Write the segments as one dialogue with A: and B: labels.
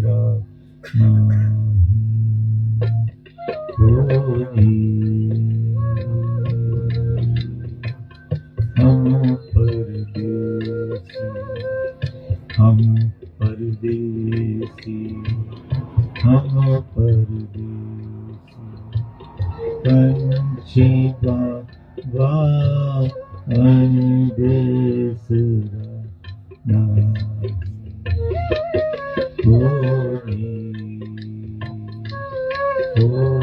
A: दूसरा कोई। हम परदेसी, हम परदेसी, हम परदेसी, पंछी बाबा देसरा नहीं कोई कोई।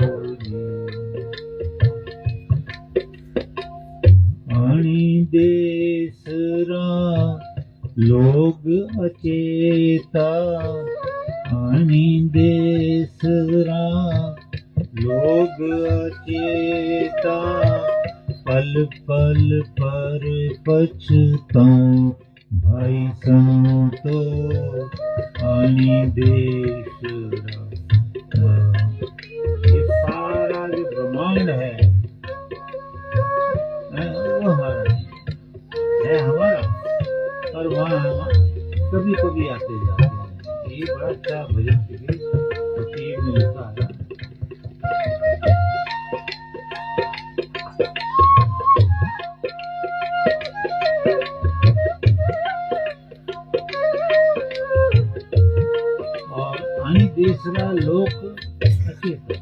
A: आणि देसरा लोग अचेता, आणि देसरा लोग अचेता, पल पल पर पछताऊं भाई संतो, आणि देसरा। ये सारा जो ब्रह्मांड है वो हमारा है हमारा, और वहाँ कभी कभी आते जाते हैं। ये बड़ा अच्छा भजन फकीर ने लिखा है। और अनि दूसरा लोक अचेतन,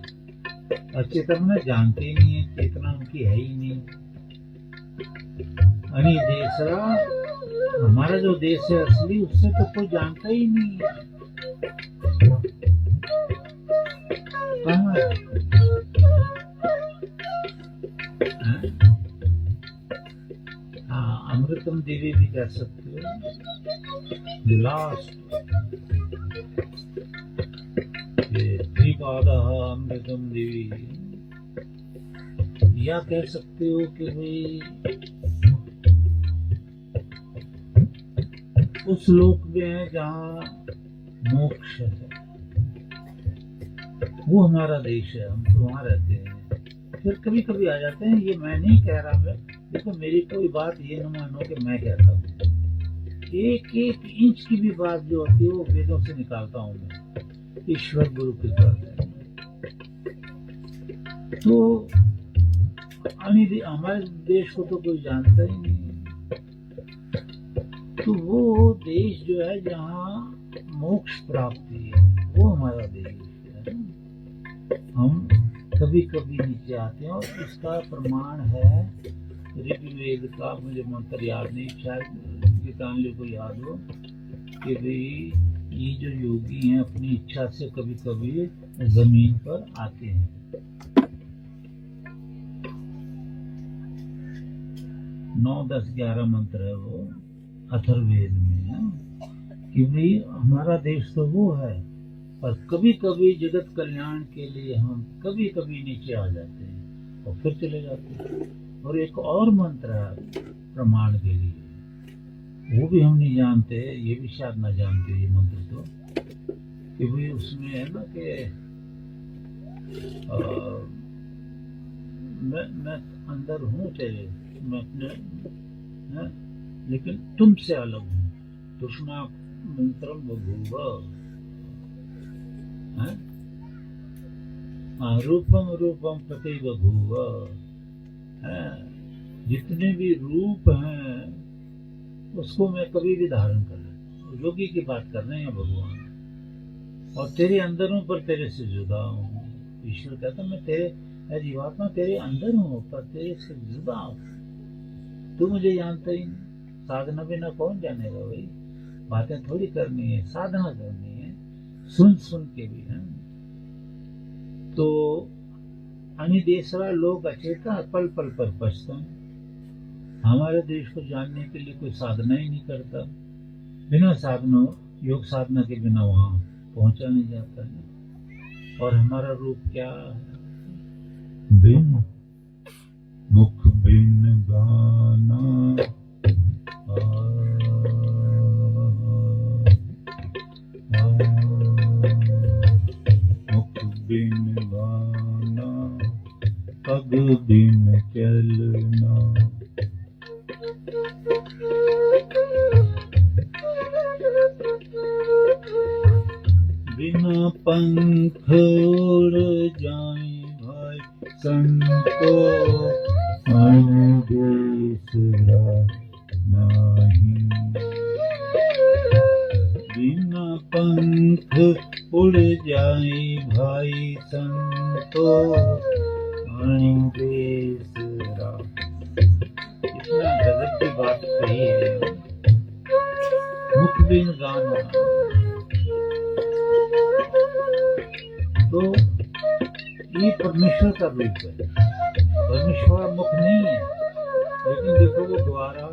A: अचेतन में जानते ही नहीं है, चेतना उनकी है ही नहीं। अनि दूसरा हमारा जो देश है असली, उससे तो कोई जानता ही नहीं है। कहाँ है? हाँ, अमृतम देवी भी कह सकते हो, लास्ट त्रिपादः अमृतम देवी, या कह सकते हो कि भाई उस लोक में है जहाँ मोक्ष है, वो हमारा देश है, हम तो वहाँ रहते हैं। फिर कभी कभी आ जाते हैं, ये मैं नहीं कह रहा, मैं देखो मेरी कोई बात ये न मानो कि मैं कहता हूँ, एक एक इंच की भी बात जो होती है वो वेदों से निकालता हूँ मैं, ईश्वर गुरु कृपा से। तो हमारे देश को तो कोई जानता ही नहीं, तो वो देश जो है जहाँ मोक्ष प्राप्ति है, वो हमारा देश है। हम कभी कभी नीचे आते हैं, और इसका प्रमाण है ऋग्वेद का, मुझे मंत्र याद नहीं, शायद गीतांजलि को याद हो, कि भाई ये जो योगी हैं अपनी इच्छा से कभी कभी जमीन पर आते हैं। 9, 10, 11 मंत्र है वो अथर्ववेद में है, कि भाई हमारा देश तो वो है, पर कभी कभी जगत कल्याण के लिए हम कभी कभी नीचे आ जाते हैं और फिर चले जाते हैं। और एक और मंत्र है प्रमाण के लिए, वो भी हम नहीं जानते, ये भी शायद ना जानते ये मंत्र तो, कि भाई उसमें है ना कि मैं अंदर हूँ तेरे, मैं अपने है, लेकिन तुमसे अलग हूँ, तुष्मा मंत्रम बभूव, रूपम रूपम पति बभूव, जितने भी रूप हैं उसको मैं कभी भी धारण कर लूं। योगी की बात कर रहे हैं भगवान, और तेरे अंदर हूं पर तेरे से जुदा हूँ। ईश्वर कहता मैं तेरे जीवात्मा तेरे अंदर हूँ पर तेरे से जुदा हूँ, तू मुझे जानता ही नहीं। साधना बिना कौन जानेगा भाई, बातें थोड़ी करनी है, साधना करनी है, सुन सुन के भी है। तो अनिदेशरा लोग अचेता पल पल पर पछताएं। हमारे देश को जानने के लिए कोई साधना ही नहीं करता, बिना साधना योग साधना के बिना वहां पहुंचा नहीं जाता है। और हमारा रूप क्या है, बिन मुख बिन गाना, मुख बिन गाना, पग बिन चलना, बिना पंख उड़ जाए भाई संतो देसरा नहीं। बिना पंख उड़ जाए भाई संतो देसरा। इतना गजब की बात कही है। मुख बिन गाना, तो ये परमेश्वर का रूप है। परमेश्वर मुख नहीं है, लेकिन देखो वो द्वारा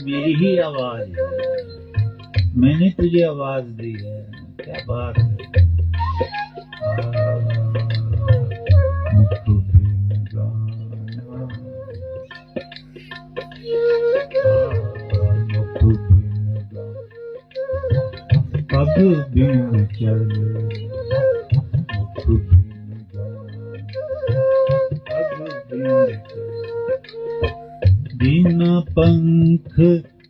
A: मेरी ही आवाज है, मैंने तुझे आवाज दी है। क्या बात है। मुख बिन गाना, मुख बिन गाना, पग बिन चल, मुख बिन गाना, पग बिन चल। बिना पंख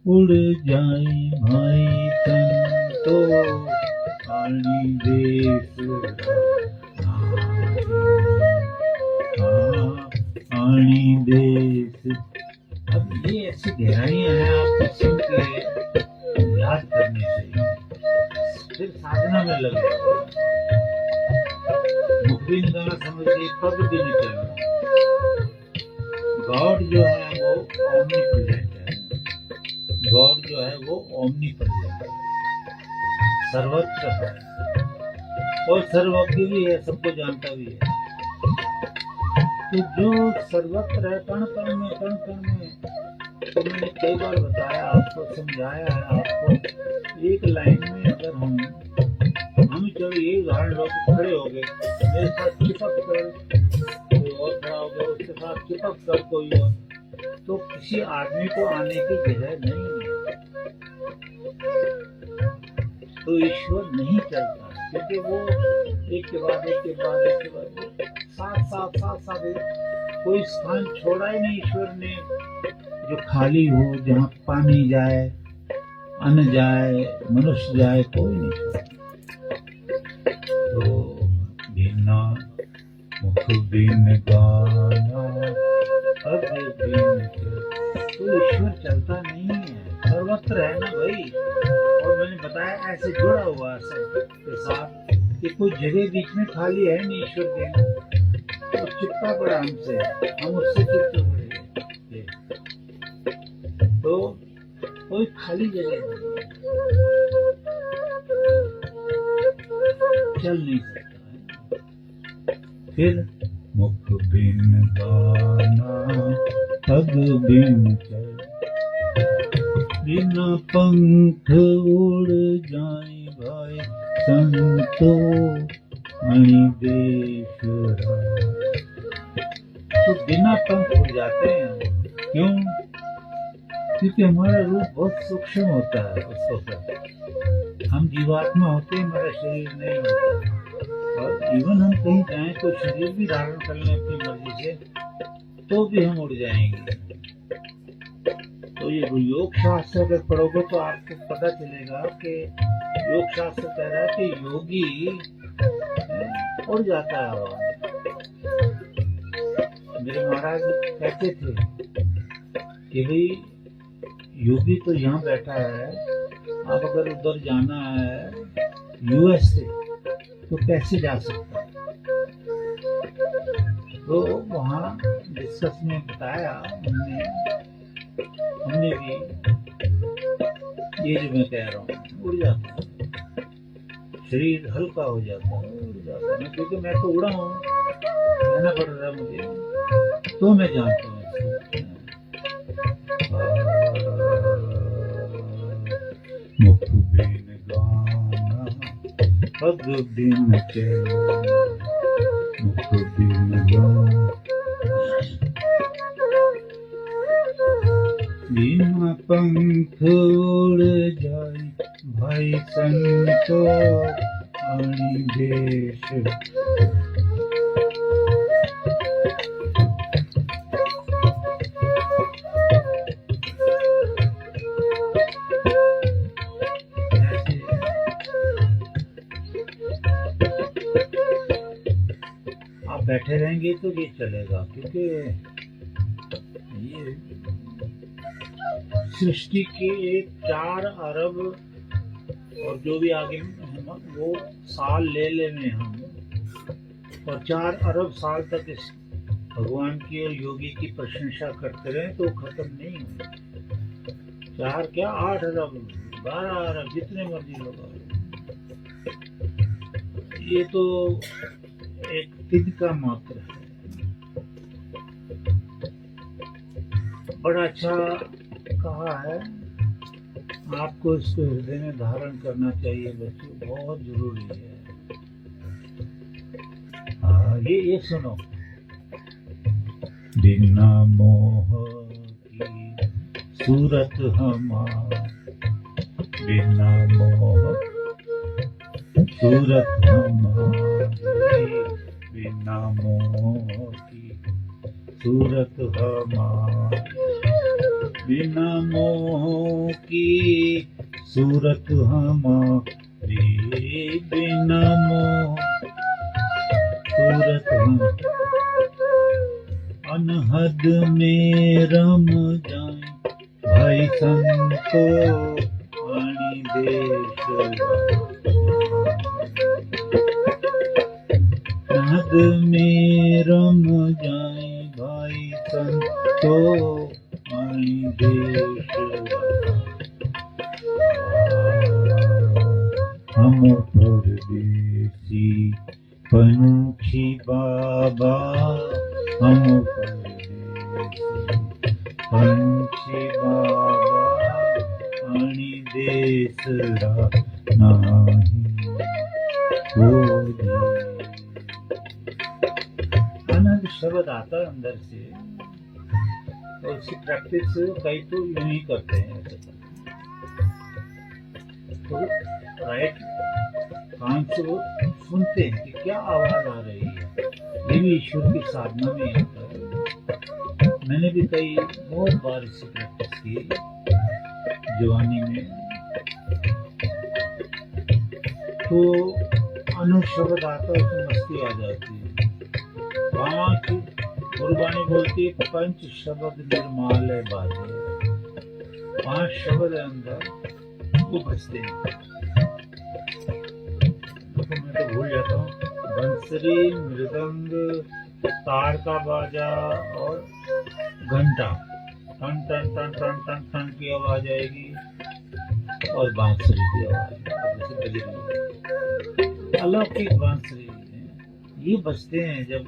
A: उड़ जाए भाई संतो देसरा। देश। अब ये ऐसी गहराइयां हैं, आपको सुन के याद करनी चाहिए, फिर साधना में लग जाओ। मुख भी नहीं गाना समझ ली, पग भी नहीं चलना। गॉड जो है वो ओमनी प्रेजेंट है। गॉड जो है वो ओमनी प्रेजेंट है, सर्वत्र है और सर्वज्ञ भी है, सबको जानता भी है। तो जो सर्वत्र है, कण कण में, कण कण में, तो मैंने कई बार बताया आपको, समझाया है आपको। एक लाइन में अगर हम चलो ये उदाहरण लो, खड़े हो गए, मेरे साथ चिपक कर कोई और खड़ा हो गया, उसके साथ चिपक कर कोई और, तो किसी आदमी को आने की जगह नहीं है। तो ईश्वर नहीं चलता, क्योंकि वो एक के बाद एक के बाद एक के बाद साथ साथ कोई स्थान छोड़ा ही नहीं ईश्वर ने जो खाली हो, जहाँ पानी जाए, अन्न जाए, मनुष्य जाए, कोई नहीं छोड़ा। तो बिना मुख बिन गाना, पग बिन चल, तो ईश्वर चलता नहीं है, सर्वत्र है ना भाई। और मैंने बताया ऐसे जुड़ा हुआ है सब के साथ कि कोई जगह बीच में खाली है नहीं ईश्वर के, तो चिपका पड़ा हमसे, हम उससे चिपके पड़े, तो कोई खाली जगह नहीं, चल नहीं सकता है। फिर मुख बिन गाना, पग बिन चल, बिना पंख उड़ जाए भाई संतो देसरा। तो बिना पंख उड़ जाते हैं, क्यों? क्योंकि हमारा रूप बहुत सूक्ष्म होता है उस वक्त। हम जीवात्मा होते हैं, हमारा शरीर नहीं होता। और इवन हम कहीं जाएं तो शरीर भी धारण कर लें अपनी मर्जी से, तो भी हम उड़ जाएंगे। तो ये योग शास्त्र अगर पढ़ोगे तो आपको पता चलेगा कि योग शास्त्र कह रहा है कि योगी उड़ जाता है हवा। मेरे महाराज कहते थे कि भाई योगी तो यहाँ बैठा है, आप अगर उधर जाना है यूएस से तो कैसे जा सकता है? तो वहाँ डिस्कस में बताया हमने भी ये जो मैं कह रहा हूँ, उड़ जाता है, शरीर हल्का हो जाता है, उड़ जाता है। क्योंकि मैं तो उड़ा हूँ, रहना पड़ रहा है मुझे, तो मैं जानता हूँ इसको। मुख बिन गाना, पग बिन चल, मुख बिन गाना, बिना पंख उड़ जाए भाई संतो देश। बैठे रहेंगे तो ये चलेगा, क्योंकि ये सृष्टि के 4 अरब और जो भी आगे वो साल ले लेने हम, और 4 अरब साल तक इस भगवान की और योगी की प्रशंसा करते रहे तो खत्म नहीं होगा। 4 क्या 8 अरब 12 अरब जितने मर्जी लोग, ये तो एक तिनका मात्र है। बड़ा अच्छा कहा है, आपको इसको हृदय में धारण करना चाहिए बच्चों, बहुत जरूरी है। ये सुनो, बिना मोह की सूरत हमारी, बिना मोह सूरत हमारी, बिना मोह की सूरत हमारी, बिना मोह की सूरत हमारी, बिना मोह सूरत हमारी, अनहद में रम जाए भाई संतो वाणी देश, अनहद में रम जाए भाई संतो वाणी देश, हम परदेसी पंछी बाबा, हम परदेसी पंछी बाबा, वाणी देश नाही कोई। आनंद शब्द आता है अंदर से, और इसकी प्रैक्टिस कई तो यूं ही करते हैं। तो राइट कान से वो सुनते हैं कि क्या आवाज आ रही है। ये भी ईश्वर की साधना में आता है। मैंने भी बहुत बार इसकी प्रैक्टिस की जवानी में। तो अनुशब्द आता है तो मस्ती आ जाती है। वहाँ की गुरबानी बोलती है पंच शब्द निर्माल है बाजे, 5 शब्द अंदर वो बजते हैं। तो मैं तो भूल जाता हूँ, बंसरी, मृदंग, तार का बाजा और घंटा, टन टन टन टन टन टन की आवाज आएगी और बांसुरी की आवाज, जैसे अलौकिक बांसुरी ये बजते हैं। जब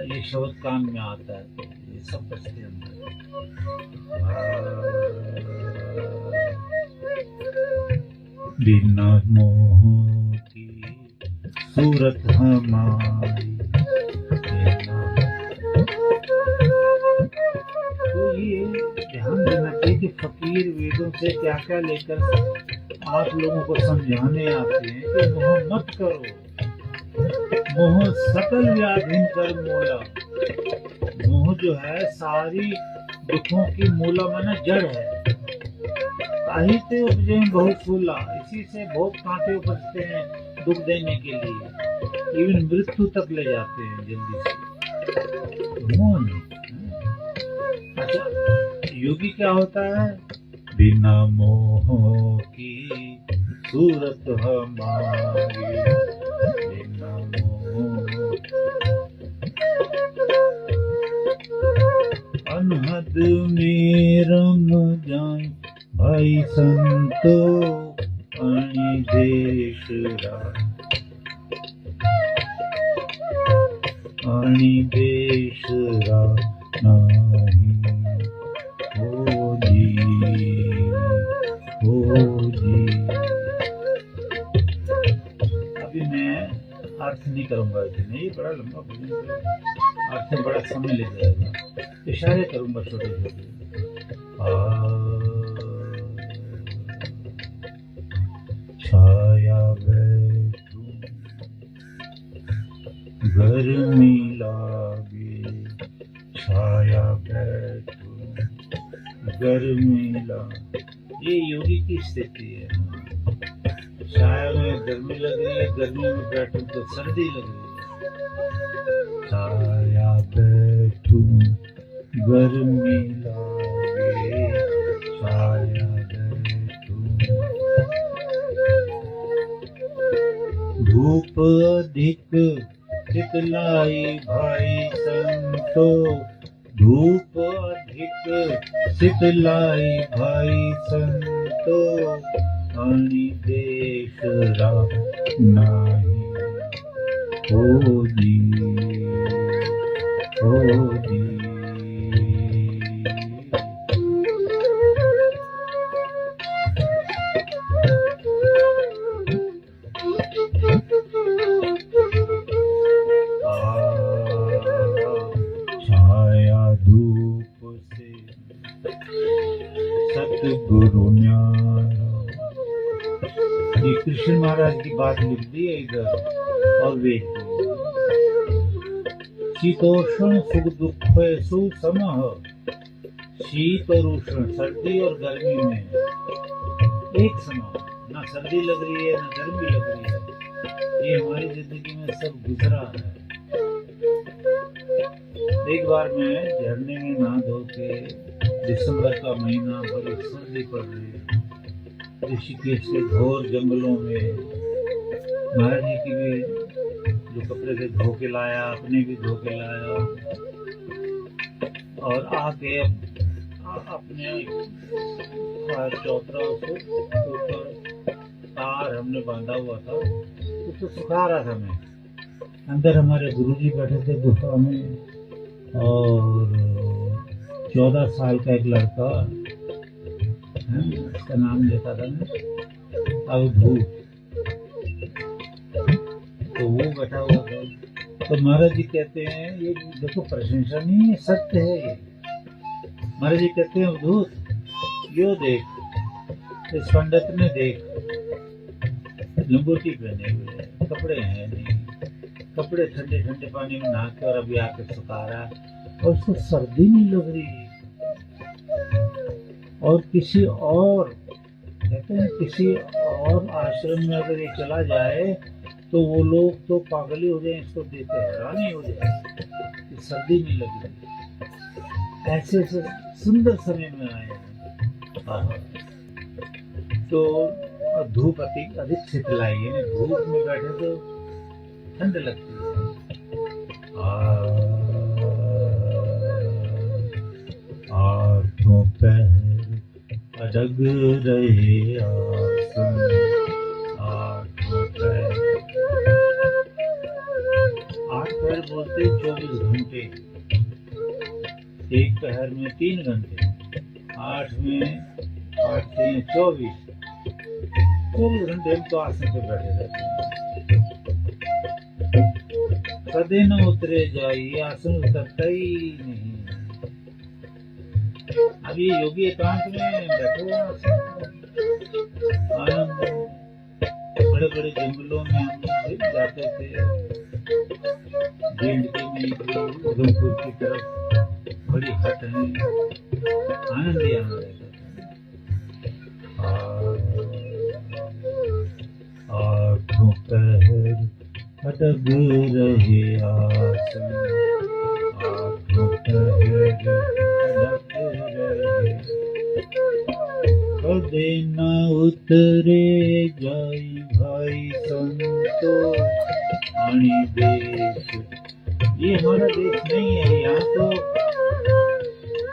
A: ये शब्द कान में आता है तो ये सब बजते हैं अंदर। बिना मोह की सूरत हमारी, तो ये ध्यान देना चाहिए कि फकीर वेदों से क्या क्या लेकर आप लोगों को समझाने आते हैं कि मोह मत करो, मोह सकल व्याधिन कर मोला। मोह जो है सारी दुखों की मूला माना जड़ है। साहित्य उपजे बहुत फूला, इसी से बहुत कांटे उपजते हैं दुख देने के लिए, इवन मृत्यु तक ले जाते हैं जल्दी से। मोह नहीं। अच्छा, योगी क्या होता है? बिना मोह की सूरत हमारी, बिना मोह अनहद में रम जाए भाई संतो अणि देश नाही हो जी, हो जी। अभी मैं अर्थ नहीं करूंगा इतने, ये बड़ा लंबा भजन है, अर्थ में बड़ा समय ले जाएगा, इशारे करूंगा छोटे छोटे। छाया बैठू गर्मी लागे, छाया बैठू गर्मी लागे, ये योगी की स्थिति है। छाया में गर्मी लग रही है, गर्मी में बैठू तो सर्दी लग रही है। छाया बैठूं गर्मी लागे, छाया बैठूं। धूप अधिक शीतलाई भाई संतो, धूप अधिक शीतलाई भाई संतो, अनि देश रा नाही होदी होदी। छाया धूप से सतगुरु न्यारा। ये कृष्ण महाराज की बात लिख दी है इधर और वेद शीतोष्ण सुख दुख सुसमः। शीत और उष्ण, सर्दी और गर्मी में एक समान, ना सर्दी लग रही है ना गर्मी लग रही है। ये हमारी जिंदगी में सब गुजरा है। एक बार मैं झरने में नहा धो के, दिसंबर का महीना, बड़ी सर्दी पड़ रही है ऋषिकेश के घोर जंगलों में, महाराज जी की भी जो कपड़े थे धो के लाया, अपने भी धो के लाया, और आके अपने चौतरा से ऊपर तार हमने बांधा हुआ था, उसको सुखा रहा था मैं। अंदर हमारे गुरुजी बैठे थे गुफा में, और 14 साल का एक लड़का है, उसका नाम लेता था मैं, अवधूत, तो वो बैठा हुआ था। तो महाराज जी कहते हैं, ये देखो प्रशंसा नहीं है, सत्य है ये। महाराज जी कहते हैं, अवधूत यो देख, इस पंडित ने देख, लंगोटी पहने हुए है, कपड़े हैं नहीं, कपड़े ठंडे ठंडे पानी में नहा के और अभी आके सुखा रहा है, और उसको सर्दी नहीं लग रही। और किसी और, कहते हैं किसी और आश्रम में अगर ये चला जाए तो वो लोग तो पागल ही हो जाए, इसको देखे हैरान ही हो जाए, सर्दी नहीं लग रही। ऐसे ऐसे सुंदर समय में आए हैं। तो धूप अधिक शीतलाई है, धूप में बैठे तो ठंड लगती है। आठों पैर अडग रहे आसन, आठों पैर, 8 पैर बोलते 24 घंटे, एक पैर में 3 घंटे, 8 में 8 से 24 घंटे हम तो आसन पे बैठे रहते हैं। कदे न उतरे जाइए, आसन उतरता ही नहीं। अब ये योगी एकांत में बैठे हुए आनंद, बड़े बड़े जंगलों में हम जाते थे, जेंडके में, उधमपुर की तरफ बड़ी हट है, आनंद ही आनंद रहता था। आठों पैर अटक रहे आसन, आठों पैर अटक रहे, कदे न उतरे जाई भाई संतो, आणि देश। ये हमारा देश नहीं है। यहाँ तो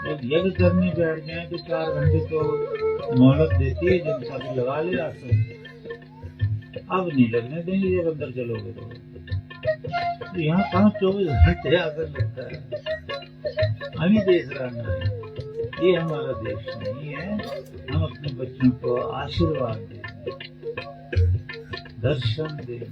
A: जब यज्ञ करने बैठ जाए तो 4 घंटे तो मोहलत देती है, जनता भी लगा ले आसन। अब नहीं लगने देंगे जब अंदर चलोगे तो। यहाँ कहाँ 24 घंटे आसन लगता है। हमें देश रहना है, ये हमारा देश नहीं है। हम अपने बच्चों को आशीर्वाद दें, दर्शन दें।